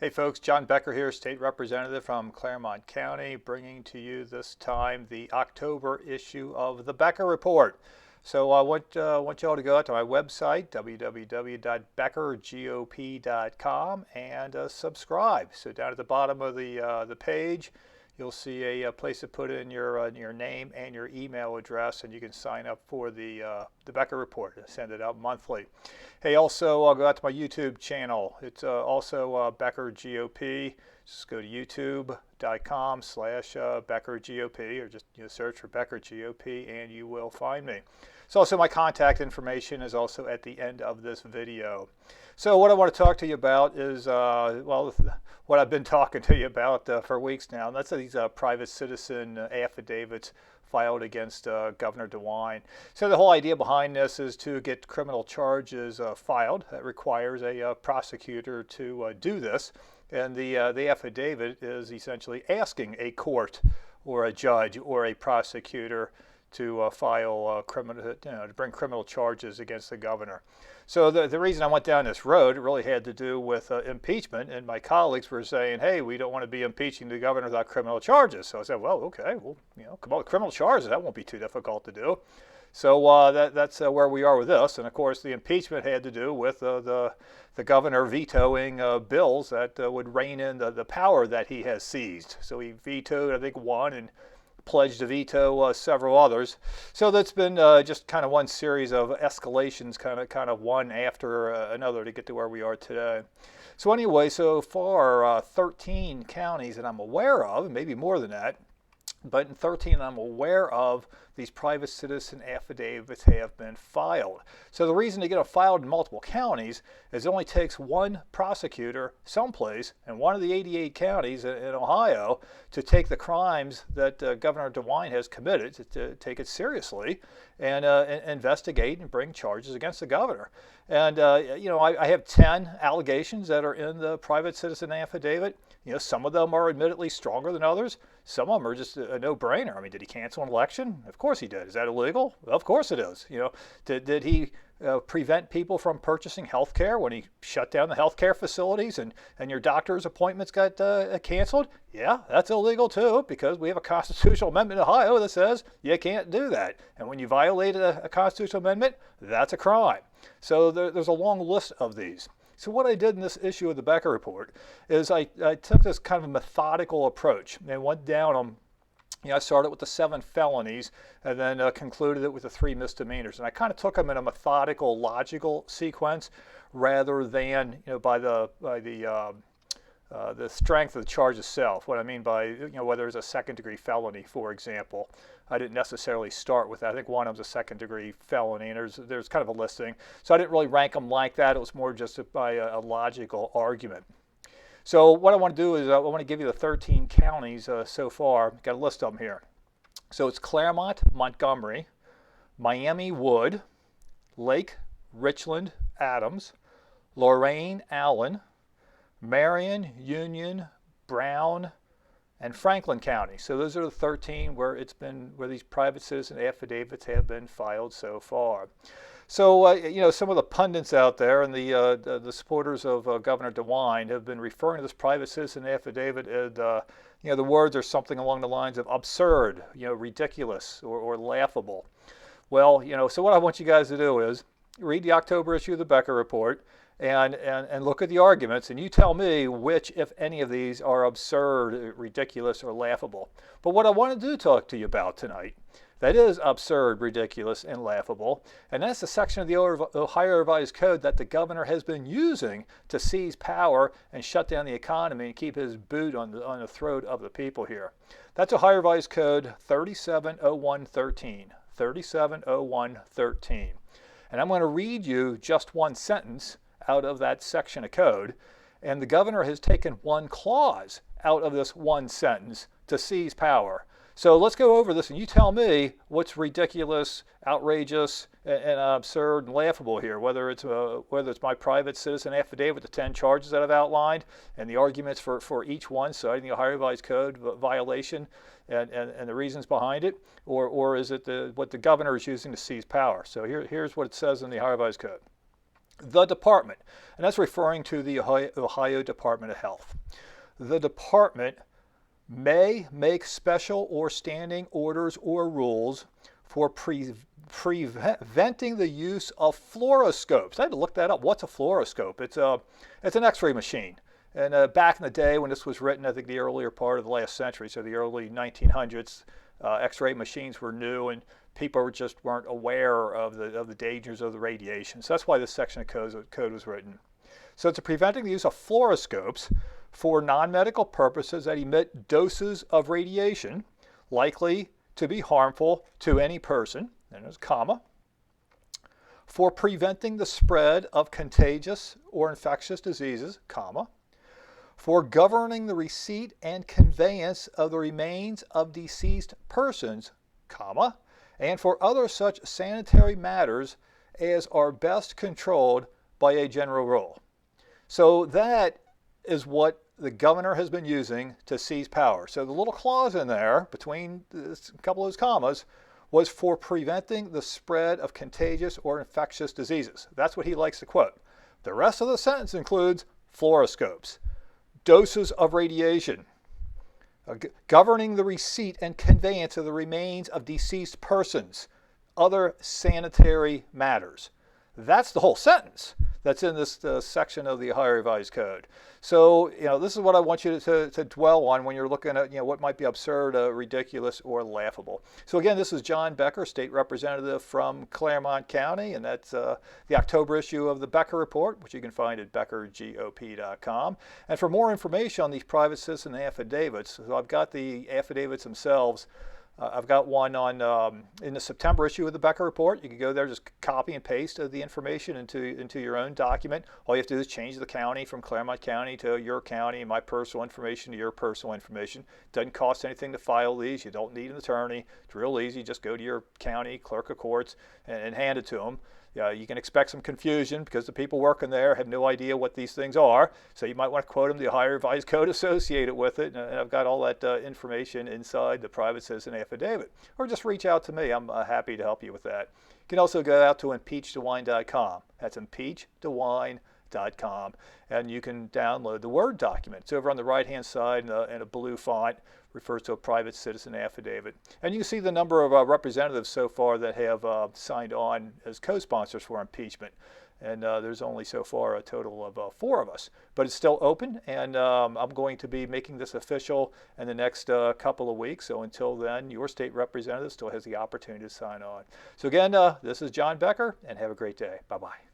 Hey folks, John Becker here, State Representative from Clermont County, bringing to you this time the October issue of the Becker Report. So I want y'all to go out to my website, www.beckergop.com, and subscribe. So down at the bottom of the page, you'll see a place to put in your name and your email address, and you can sign up for the Becker Report. I send it out monthly. Hey, also I'll go out to my YouTube channel. It's also Becker GOP. Just go to youtube.com/Becker GOP, or just search for Becker GOP, and you will find me. So also my contact information is also at the end of this video. So what I want to talk to you about is, well, what I've been talking to you about for weeks now, and that's these private citizen affidavits filed against Governor DeWine. So the whole idea behind this is to get criminal charges filed. That requires a prosecutor to do this. And the affidavit is essentially asking a court or a judge or a prosecutor to file to bring criminal charges against the governor. So the reason I went down this road, it really had to do with impeachment, and my colleagues were saying, hey, we don't want to be impeaching the governor without criminal charges. So I said, well, okay, well, come on with criminal charges, that won't be too difficult to do. So that's where we are with this. And of course, the impeachment had to do with the governor vetoing bills that would rein in the power that he has seized. So he vetoed, I think, one, and pledged to veto several others. So that's been just kind of one series of escalations, kind of one after another to get to where we are today. So anyway, so far 13 counties that I'm aware of, and maybe more than that, but in 13 I'm aware of, these private citizen affidavits have been filed. So the reason to get them filed in multiple counties is it only takes one prosecutor someplace in one of the 88 counties in Ohio to take the crimes that Governor DeWine has committed, to take it seriously, and investigate and bring charges against the governor. And I have 10 allegations that are in the private citizen affidavit. Some of them are admittedly stronger than others. Some of them are just a no-brainer. I mean, did he cancel an election? Of course he did. Is that illegal? Of course it is. Did he prevent people from purchasing health care when he shut down the health care facilities and your doctor's appointments got canceled? Yeah, that's illegal too, because we have a constitutional amendment in Ohio that says you can't do that. And when you violate a constitutional amendment, that's a crime. So there's a long list of these. So what I did in this issue of the Becker Report is I took this kind of methodical approach and went down on, I started with the 7 felonies and then concluded it with the 3 misdemeanors. And I kind of took them in a methodical, logical sequence rather than, by the strength of the charge itself. What I mean by, whether it's a second-degree felony, for example. I didn't necessarily start with that. I think one of them was a second-degree felony, and there's kind of a listing. So I didn't really rank them like that. It was more just by a logical argument. So what I want to do is I want to give you the 13 counties so far. Got a list of them here. So it's Clermont, Montgomery, Miami Wood, Lake, Richland, Adams, Lorain, Allen, Marion, Union, Brown, and Franklin County. So those are the 13 where these private citizen affidavits have been filed so far. So some of the pundits out there and the supporters of Governor DeWine have been referring to this private citizen affidavit as the words are something along the lines of absurd, ridiculous, or laughable. Well, so what I want you guys to do is read the October issue of the Becker Report and look at the arguments, and you tell me which, if any of these, are absurd, ridiculous, or laughable. But what I want to do talk to you about tonight, that is absurd, ridiculous, and laughable, and that's the section of the Ohio Revised Code that the governor has been using to seize power and shut down the economy and keep his boot on the throat of the people here. That's Ohio Revised Code 370113. 370113. And I'm going to read you just one sentence out of that section of code, and the governor has taken one clause out of this one sentence to seize power. So let's go over this, and you tell me what's ridiculous, outrageous, and absurd and laughable here, whether it's my private citizen affidavit, the 10 charges that I've outlined, and the arguments for each one, citing the Ohio Revised Code violation and the reasons behind it, or is it what the governor is using to seize power. So here's what it says in the Ohio Revised Code. The department, and that's referring to the Ohio Department of Health. The department may make special or standing orders or rules for preventing the use of fluoroscopes. I had to look that up. What's a fluoroscope? It's an X-ray machine. And back in the day when this was written, I think the earlier part of the last century, so the early 1900s, X-ray machines were new and people just weren't aware of the dangers of the radiation. So that's why this section of code was written. So it's preventing the use of fluoroscopes for non-medical purposes that emit doses of radiation likely to be harmful to any person, and there's a comma, for preventing the spread of contagious or infectious diseases, comma, for governing the receipt and conveyance of the remains of deceased persons, comma, and for other such sanitary matters as are best controlled by a general rule. So that is what the governor has been using to seize power. So the little clause in there between a couple of those commas was for preventing the spread of contagious or infectious diseases. That's what he likes to quote. The rest of the sentence includes fluoroscopes, doses of radiation, governing the receipt and conveyance of the remains of deceased persons, other sanitary matters. That's the whole sentence that's in this section of the Ohio Revised Code. So, this is what I want you to dwell on when you're looking at, what might be absurd, ridiculous, or laughable. So again, this is John Becker, State Representative from Clermont County, and that's the October issue of the Becker Report, which you can find at beckergop.com. And for more information on these private citizen affidavits, so I've got the affidavits themselves. I've got one on in the September issue of the Becker Report. You can go there, just copy and paste the information into your own document. All you have to do is change the county from Clermont County to your county, my personal information to your personal information. It doesn't cost anything to file these. You don't need an attorney. It's real easy. Just go to your county clerk of courts and hand it to them. You can expect some confusion because the people working there have no idea what these things are. So you might want to quote them the Ohio Revised Code associated with it. And I've got all that information inside the Private Citizen Affidavit. Or just reach out to me. I'm happy to help you with that. You can also go out to impeachdewine.com. That's impeachdewine.com. And you can download the Word document. It's over on the right-hand side in a blue font. Refers to a private citizen affidavit. And you can see the number of representatives so far that have signed on as co-sponsors for impeachment. And there's only so far a total of 4 of us. But it's still open, and I'm going to be making this official in the next couple of weeks. So until then, your state representative still has the opportunity to sign on. So again, this is John Becker, and have a great day. Bye-bye.